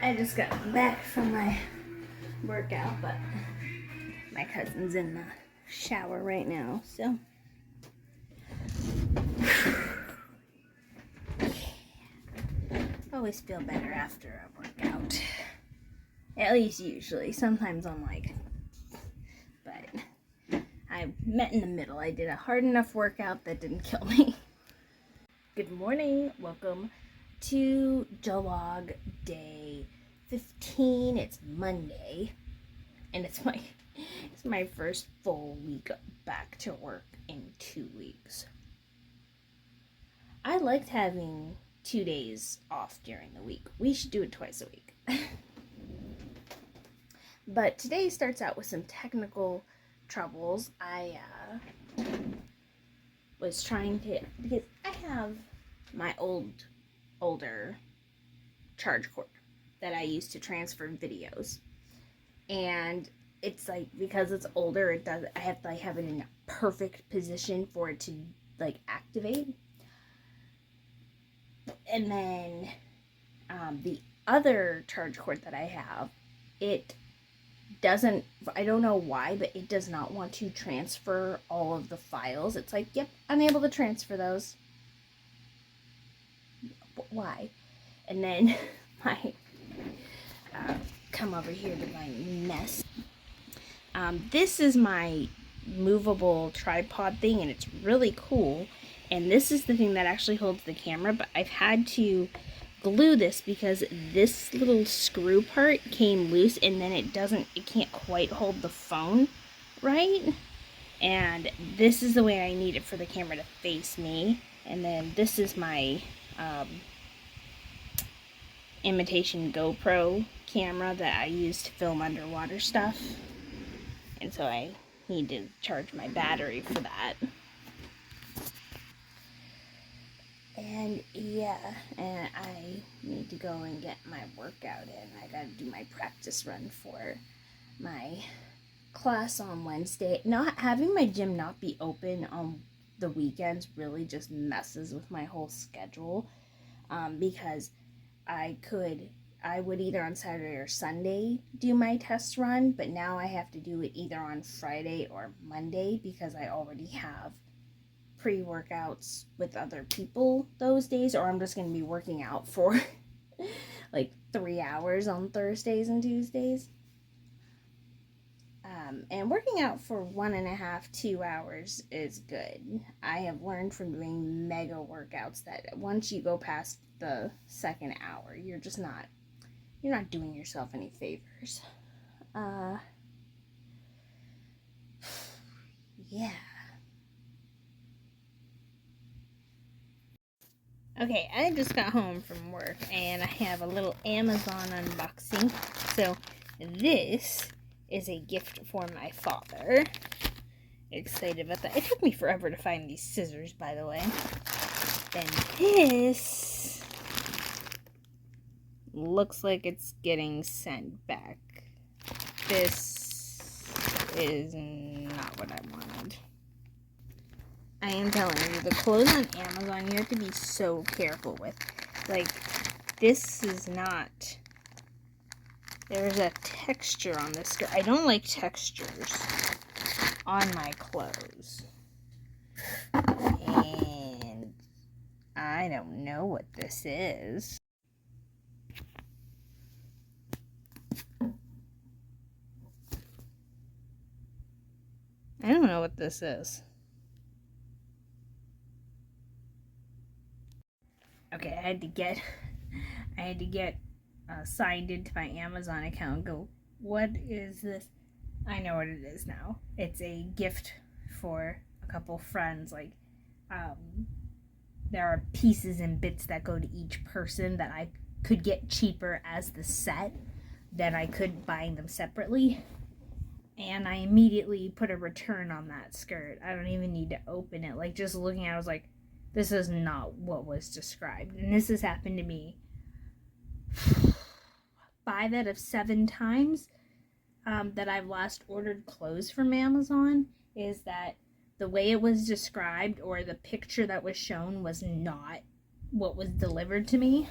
I just got back from my workout, but my cousin's in the shower right now, so. Always feel better after a workout. At least usually. Sometimes I'm like, but I met in the middle. I did a hard enough workout that didn't kill me. Good morning. Welcome to Julog day 15. It's Monday, and it's my first full week back to work in 2 weeks. I liked having 2 days off during the week. We should do it twice a week. But today starts out with some technical troubles. I was trying to, because I have my older charge cord that I use to transfer videos, and it's like, because it's older, I have to have it in a perfect position for it to activate. And then the other charge cord that I have, it doesn't, I don't know why, but it does not want to transfer all of the files. It's like, yep, unable to transfer those. Why? And then come over here to my mess. This is my movable tripod thing, and it's really cool. And this is the thing that actually holds the camera, but I've had to glue this because this little screw part came loose, and then it can't quite hold the phone right. And this is the way I need it for the camera to face me. And then this is my imitation GoPro camera that I use to film underwater stuff. And so I need to charge my battery for that. And yeah, and I need to go and get my workout in. I gotta do my practice run for my class on Wednesday. Not having my gym not be open on the weekends really just messes with my whole schedule, because I would either on Saturday or Sunday do my test run, but now I have to do it either on Friday or Monday because I already have pre-workouts with other people those days, or I'm just going to be working out for 3 hours on Thursdays and Tuesdays. And working out for 1.5, 2 hours is good. I have learned from doing mega workouts that once you go past the second hour, you're not doing yourself any favors. Yeah. Okay, I just got home from work and I have a little Amazon unboxing. So this is a gift for my father. Excited about that. It took me forever to find these scissors, by the way. Then this looks like it's getting sent back. This is not what I wanted. I am telling you, the clothes on Amazon, you have to be so careful with. This is not... There's a texture on this skirt. I don't like textures on my clothes. And I don't know what this is. I don't know what this is. Okay, I had to get signed into my Amazon account and go, what is this? I know what it is now. It's a gift for a couple friends. There are pieces and bits that go to each person that I could get cheaper as the set than I could buying them separately. And I immediately put a return on that skirt. I don't even need to open it. Just looking at it, I was like, this is not what was described. And this has happened to me 5 out of 7 times that I've last ordered clothes from Amazon, is that the way it was described or the picture that was shown was not what was delivered to me.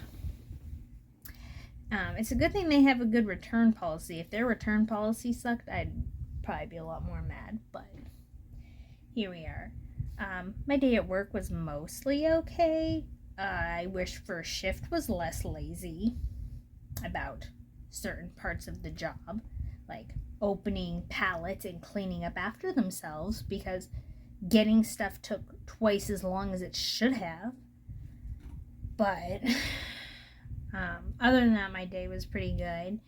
It's a good thing they have a good return policy. If their return policy sucked, I'd probably be a lot more mad, but here we are. My day at work was mostly okay. I wish first shift was less lazy about certain parts of the job, like opening pallets and cleaning up after themselves, because getting stuff took twice as long as it should have. But other than that, my day was pretty good.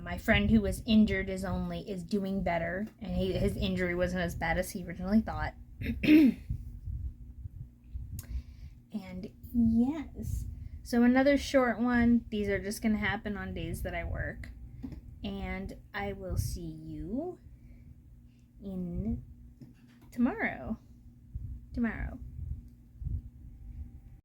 My friend who was injured is doing better, and his injury wasn't as bad as he originally thought. And yes, so another short one. These are just gonna happen on days that I work, and I will see you in tomorrow.